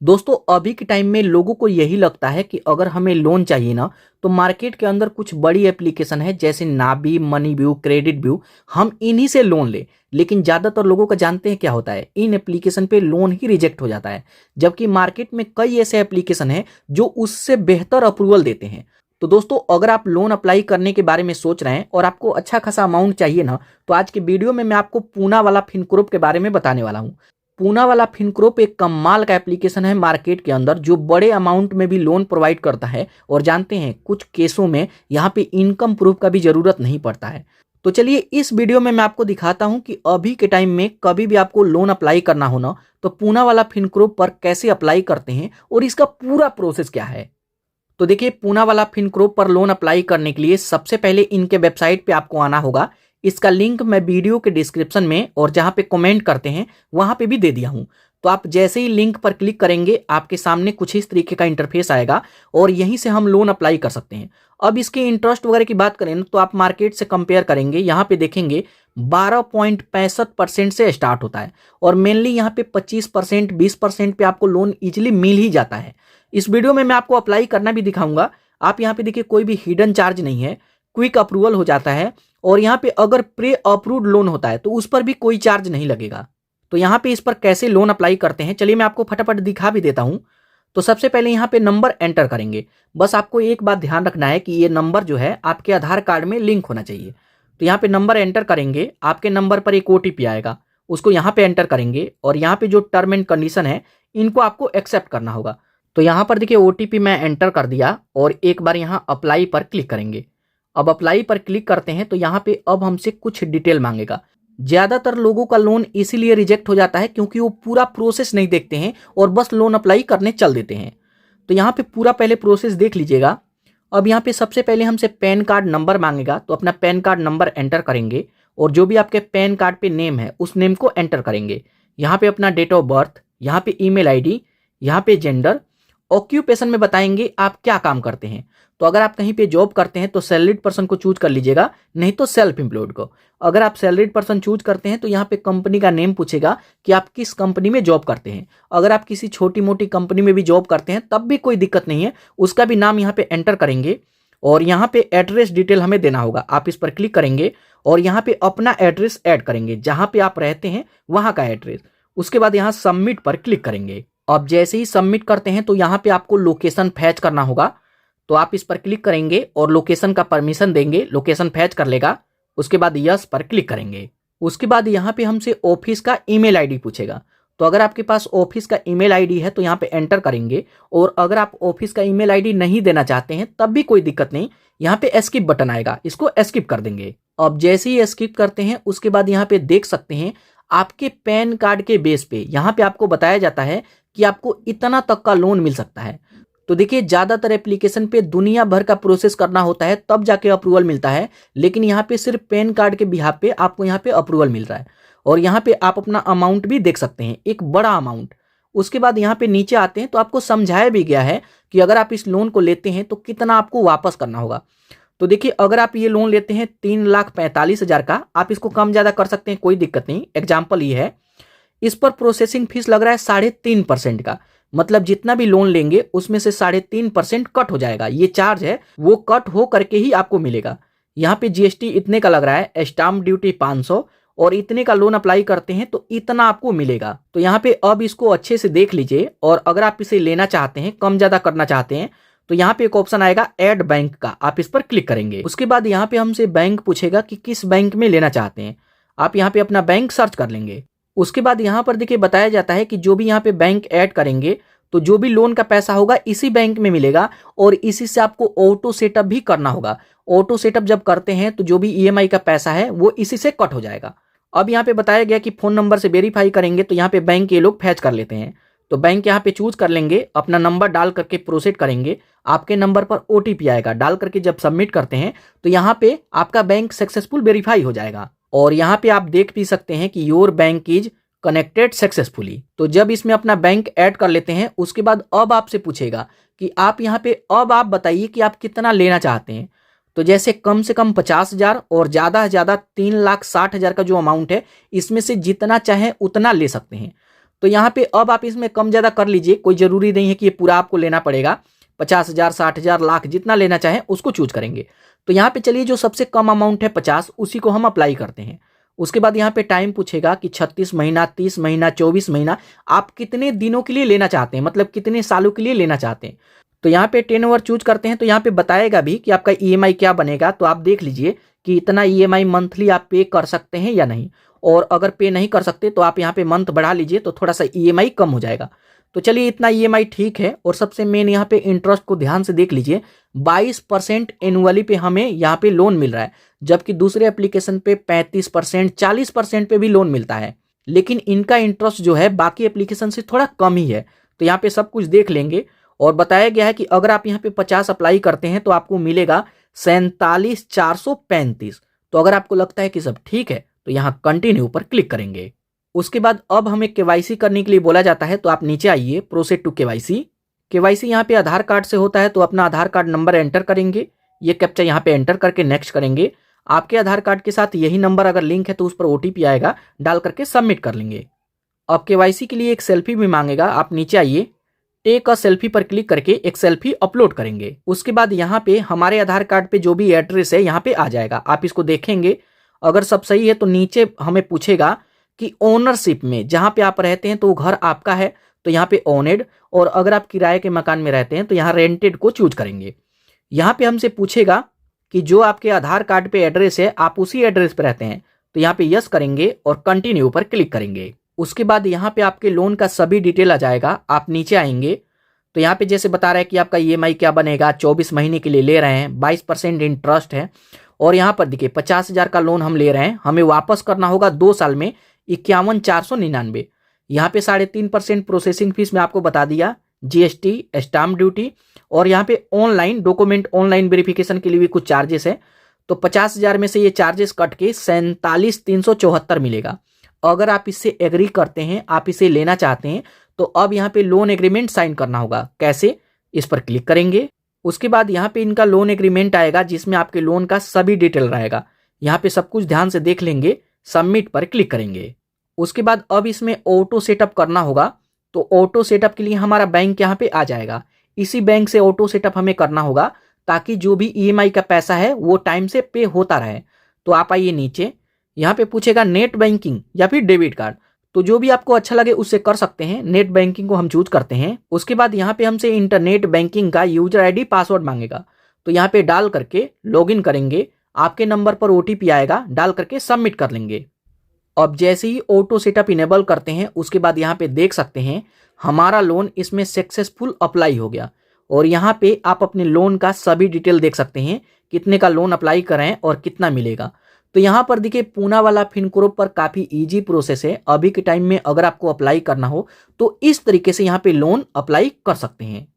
दोस्तों अभी के टाइम में लोगों को यही लगता है कि अगर हमें लोन चाहिए ना तो मार्केट के अंदर कुछ बड़ी एप्लीकेशन है जैसे Nabi, money view, credit view, हम इन्हीं से लोन ले। लेकिन ज़्यादातर लोगों का जानते हैं क्या होता है, इन एप्लीकेशन पे लोन ही रिजेक्ट हो जाता है। जबकि मार्केट में कई ऐसे एप्लीकेशन हैं जो उससे बेहतर अप्रूवल देते हैं। तो दोस्तों अगर आप लोन अप्लाई करने के बारे में सोच रहे हैं और आपको अच्छा खासा अमाउंट चाहिए ना, तो आज के वीडियो में मैं आपको पूना वाला फिनकोप के बारे में बताने वाला हूँ। पूना वाला फिनकोप एक कमाल का एप्लीकेशन है मार्केट के अंदर जो बड़े अमाउंट में भी लोन प्रोवाइड करता है। और जानते हैं कुछ केसों में यहाँ पे इनकम प्रूफ का भी जरूरत नहीं पड़ता है। तो चलिए इस वीडियो में मैं आपको दिखाता हूँ कि अभी के टाइम में कभी भी आपको लोन अप्लाई करना हो ना तो पूना वाला फिनकोप पर कैसे अप्लाई करते हैं और इसका पूरा प्रोसेस क्या है। तो देखिए पूना वाला फिनकोप पर लोन अप्लाई करने के लिए सबसे पहले इनके वेबसाइट पे आपको आना होगा। इसका लिंक मैं वीडियो के डिस्क्रिप्शन में और जहां पे कमेंट करते हैं वहां पे भी दे दिया हूं। तो आप जैसे ही लिंक पर क्लिक करेंगे आपके सामने कुछ इस तरीके का इंटरफेस आएगा और यहीं से हम लोन अप्लाई कर सकते हैं। अब इसके इंटरेस्ट वगैरह की बात करें तो आप मार्केट से कंपेयर करेंगे, यहाँ पे देखेंगे 12.65% से स्टार्ट होता है और मेनली यहाँ पे 25% 20% पे आपको लोन इजिली मिल ही जाता है। इस वीडियो में मैं आपको अप्लाई करना भी दिखाऊंगा। आप यहाँ पे देखिए कोई भी हिडन चार्ज नहीं है, क्विक अप्रूवल हो जाता है। और यहाँ पे अगर प्री अप्रूव्ड लोन होता है तो उस पर भी कोई चार्ज नहीं लगेगा। तो यहाँ पे इस पर कैसे लोन अप्लाई करते हैं चलिए मैं आपको फटाफट दिखा भी देता हूँ। तो सबसे पहले यहाँ पे नंबर एंटर करेंगे। बस आपको एक बात ध्यान रखना है कि ये नंबर जो है आपके आधार कार्ड में लिंक होना चाहिए। तो यहाँ पे नंबर एंटर करेंगे, आपके नंबर पर एक ओटीपी आएगा, उसको यहाँ पे एंटर करेंगे और यहाँ पे जो टर्म एंड कंडीशन है इनको आपको एक्सेप्ट करना होगा। तो यहाँ पर देखिए ओटीपी मैं एंटर कर दिया और एक बार यहाँ अप्लाई पर क्लिक करेंगे। अब अप्लाई पर क्लिक करते हैं तो यहाँ पे अब हमसे कुछ डिटेल मांगेगा। ज़्यादातर लोगों का लोन इसीलिए रिजेक्ट हो जाता है क्योंकि वो पूरा प्रोसेस नहीं देखते हैं और बस लोन अप्लाई करने चल देते हैं। तो यहाँ पे पूरा पहले प्रोसेस देख लीजिएगा। अब यहाँ पे सबसे पहले हमसे पैन कार्ड नंबर मांगेगा, तो अपना पैन कार्ड नंबर एंटर करेंगे और जो भी आपके पैन कार्ड पे नेम है उस नेम को एंटर करेंगे। यहाँ पे अपना डेट ऑफ बर्थ, यहाँ पे ईमेल आईडी, यहाँ पे जेंडर, ऑक्यूपेशन में बताएंगे आप क्या काम करते हैं। तो अगर आप कहीं पे जॉब करते हैं तो सैलरीड पर्सन को चूज कर लीजिएगा, नहीं तो सेल्फ एम्प्लॉयड को। अगर आप सैलरीड पर्सन चूज करते हैं तो यहाँ पे कंपनी का नेम पूछेगा कि आप किस कंपनी में जॉब करते हैं। अगर आप किसी छोटी मोटी कंपनी में भी जॉब करते हैं तब भी कोई दिक्कत नहीं है, उसका भी नाम यहाँ पे एंटर करेंगे। और यहाँ पे एड्रेस डिटेल हमें देना होगा, आप इस पर क्लिक करेंगे और यहाँ पे अपना एड्रेस ऐड करेंगे, जहाँ पे आप रहते हैं वहाँ का एड्रेस। उसके बाद यहाँ सबमिट पर क्लिक करेंगे। अब जैसे ही सबमिट करते हैं तो यहाँ पे आपको लोकेशन फैच करना होगा। तो आप इस पर क्लिक करेंगे और लोकेशन का परमिशन देंगे, लोकेशन फैच कर लेगा। उसके बाद यस पर क्लिक करेंगे। उसके बाद यहाँ पे हमसे ऑफिस का ईमेल आईडी पूछेगा। तो अगर आपके पास ऑफिस का ईमेल आईडी है तो यहाँ पे एंटर करेंगे। और अगर आप ऑफिस का ईमेल आईडी नहीं देना चाहते हैं तब भी कोई दिक्कत नहीं, यहाँ पे एस्किप बटन आएगा, इसको एस्किप कर देंगे। अब जैसे ही एस्किप करते हैं उसके बाद यहाँ पे देख सकते हैं आपके पैन कार्ड के बेस पे यहाँ पे आपको बताया जाता है कि आपको इतना तक का लोन मिल सकता है। तो देखिए ज़्यादातर एप्लीकेशन पे दुनिया भर का प्रोसेस करना होता है तब जाके अप्रूवल मिलता है, लेकिन यहाँ पे सिर्फ पैन कार्ड के बिहाफ पे आपको यहाँ पे अप्रूवल मिल रहा है। और यहाँ पे आप अपना अमाउंट भी देख सकते हैं, एक बड़ा अमाउंट। उसके बाद यहाँ पे नीचे आते हैं तो आपको समझाया भी गया है कि अगर आप इस लोन को लेते हैं तो कितना आपको वापस करना होगा। तो देखिए अगर आप ये लोन लेते हैं 3,45,000 का, आप इसको कम ज़्यादा कर सकते हैं, कोई दिक्कत नहीं। एग्जाम्पल ये है, इस पर प्रोसेसिंग फीस लग रहा है 3.5% का, मतलब जितना भी लोन लेंगे उसमें से 3.5% कट हो जाएगा। ये चार्ज है वो कट हो करके ही आपको मिलेगा। यहाँ पे जीएसटी इतने का लग रहा है, स्टाम्प ड्यूटी 500, और इतने का लोन अप्लाई करते हैं तो इतना आपको मिलेगा। तो यहाँ पे अब इसको अच्छे से देख लीजिए और अगर आप इसे लेना चाहते हैं, कम ज़्यादा करना चाहते हैं, तो यहाँ पे एक ऑप्शन आएगा ऐड बैंक का, आप इस पर क्लिक करेंगे। उसके बाद यहाँ पे हमसे बैंक पूछेगा कि किस बैंक में लेना चाहते हैं, आप यहाँ पे अपना बैंक सर्च कर लेंगे। उसके बाद यहाँ पर देखिए बताया जाता है कि जो भी यहाँ पे बैंक ऐड करेंगे तो जो भी लोन का पैसा होगा इसी बैंक में मिलेगा और इसी से आपको ऑटो सेटअप भी करना होगा। ऑटो सेटअप जब करते हैं तो जो भी ईएमआई का पैसा है वो इसी से कट हो जाएगा। अब यहाँ पे बताया गया कि फ़ोन नंबर से वेरीफाई करेंगे तो यहाँ पे बैंक ये लोग फैच कर लेते हैं। तो बैंक यहाँ पे चूज कर लेंगे, अपना नंबर डाल करके प्रोसीड करेंगे। आपके नंबर पर ओटीपी आएगा, डाल करके जब सबमिट करते हैं तो यहाँ पे आपका बैंक सक्सेसफुल वेरीफाई हो जाएगा। और यहाँ पे आप देख भी सकते हैं कि your bank is connected successfully. तो जब इसमें अपना बैंक ऐड कर लेते हैं उसके बाद अब आपसे पूछेगा कि आप यहाँ पे अब आप बताइए कि आप कितना लेना चाहते हैं। तो जैसे कम से कम 50,000 और ज़्यादा से ज़्यादा 3,60,000 का जो अमाउंट है इसमें से जितना चाहे उतना ले सकते हैं। तो यहाँ पे अब आप इसमें कम ज़्यादा कर लीजिए, कोई ज़रूरी नहीं है कि ये पूरा आपको लेना पड़ेगा। 50,000, 60,000, लाख जितना लेना चाहें उसको चूज करेंगे। तो यहाँ पे चलिए जो सबसे कम अमाउंट है 50, उसी को हम अप्लाई करते हैं। उसके बाद यहाँ पे टाइम पूछेगा कि 36 महीना, 30 महीना, 24 महीना, आप कितने दिनों के लिए लेना चाहते हैं, मतलब कितने सालों के लिए लेना चाहते हैं। तो यहाँ पे 10 ओवर चूज करते हैं तो यहाँ पे बताएगा भी कि आपका ईएमआई क्या बनेगा। तो आप देख लीजिए कि इतना ईएमआई मंथली आप पे कर सकते हैं या नहीं, और अगर पे नहीं कर सकते तो आप यहाँ पे मंथ बढ़ा लीजिए तो थोड़ा सा ईएमआई कम हो जाएगा। तो चलिए इतना ईएमआई ठीक है। और सबसे मेन यहाँ पे इंटरेस्ट को ध्यान से देख लीजिए, 22% एनुअली पे हमें यहाँ पे लोन मिल रहा है, जबकि दूसरे एप्लीकेशन पे 35%, 40% पे भी लोन मिलता है। लेकिन इनका इंटरेस्ट जो है बाकी एप्लीकेशन से थोड़ा कम ही है। तो यहाँ पे सब कुछ देख लेंगे और बताया गया है कि अगर आप यहाँ पे 50 अप्लाई करते हैं तो आपको मिलेगा 47,435। तो अगर आपको लगता है कि सब ठीक है तो यहाँ कंटिन्यू पर क्लिक करेंगे। उसके बाद अब हमें केवाईसी करने के लिए बोला जाता है, तो आप नीचे आइए, प्रोसीड टू केवाईसी। केवाईसी यहाँ पे आधार कार्ड से होता है, तो अपना आधार कार्ड नंबर एंटर करेंगे, ये कैप्चा यहाँ पे एंटर करके नेक्स्ट करेंगे। आपके आधार कार्ड के साथ यही नंबर अगर लिंक है तो उस पर ओटीपी आएगा, डाल करके सबमिट कर लेंगे। अब केवाईसी के लिए एक सेल्फी भी मांगेगा, आप नीचे आइए, टेक अ सेल्फी पर क्लिक करके एक सेल्फी अपलोड करेंगे। उसके बाद यहाँ पे हमारे आधार कार्ड पे जो भी एड्रेस है यहाँ पे आ जाएगा, आप इसको देखेंगे। अगर सब सही है तो नीचे हमें पूछेगा कि ओनरशिप में जहाँ पे आप रहते हैं तो वो घर आपका है, तो यहाँ पे ओनेड, और अगर आप किराए के मकान में रहते हैं तो यहाँ रेंटेड को चूज करेंगे। यहाँ पे हमसे पूछेगा कि जो आपके आधार कार्ड पे एड्रेस है आप उसी एड्रेस पे रहते हैं, तो यहाँ पे यस करेंगे और कंटिन्यू पर क्लिक करेंगे। उसके बाद यहाँ पे आपके लोन का सभी डिटेल आ जाएगा, आप नीचे आएंगे तो यहाँ पे जैसे बता रहा है कि आपका ईएमआई क्या बनेगा, 24 महीने के लिए ले रहे हैं, 22% इंटरेस्ट है, और यहाँ पर देखिए 50,000 का लोन हम ले रहे हैं, हमें वापस करना होगा 2 साल में 51,499। यहाँ पे 3.5% प्रोसेसिंग फीस में आपको बता दिया, जीएसटी, स्टाम्प ड्यूटी, और यहाँ पे ऑनलाइन डॉक्यूमेंट ऑनलाइन वेरिफिकेशन के लिए भी कुछ चार्जेस है। तो 50,000 में से ये चार्जेस कट के 47,374 मिलेगा। अगर आप इससे एग्री करते हैं, आप इसे लेना चाहते हैं, तो अब यहाँ पे लोन एग्रीमेंट साइन करना होगा। कैसे, इस पर क्लिक करेंगे। उसके बाद यहाँ पे इनका लोन एग्रीमेंट आएगा जिसमें आपके लोन का सभी डिटेल रहेगा। यहाँ पे सब कुछ ध्यान से देख लेंगे, सबमिट पर क्लिक करेंगे। उसके बाद अब इसमें ऑटो सेटअप करना होगा, तो ऑटो सेटअप के लिए हमारा बैंक यहाँ पे आ जाएगा। इसी बैंक से ऑटो सेटअप हमें करना होगा ताकि जो भी ईएमआई का पैसा है वो टाइम से पे होता रहे। तो आप आइए नीचे, यहाँ पे पूछेगा नेट बैंकिंग या फिर डेबिट कार्ड, तो जो भी आपको अच्छा लगे उससे कर सकते हैं। नेट बैंकिंग को हम चूज करते हैं। उसके बाद यहाँ पे हमसे इंटरनेट बैंकिंग का यूजर आईडी पासवर्ड मांगेगा, तो यहाँ पे डाल करके लॉगिन करेंगे। आपके नंबर पर ओटीपी आएगा, डाल करके सबमिट कर लेंगे। अब जैसे ही ऑटो सेटअप इनेबल करते हैं उसके बाद यहाँ पे देख सकते हैं हमारा लोन इसमें सक्सेसफुल अप्लाई हो गया, और यहाँ पे आप अपने लोन का सभी डिटेल देख सकते हैं, कितने का लोन अप्लाई करें और कितना मिलेगा। तो यहाँ पर देखिए पूना वाला फिनकोर्प पर काफ़ी इजी प्रोसेस है। अभी के टाइम में अगर आपको अप्लाई करना हो तो इस तरीके से यहाँ पे लोन अप्लाई कर सकते हैं।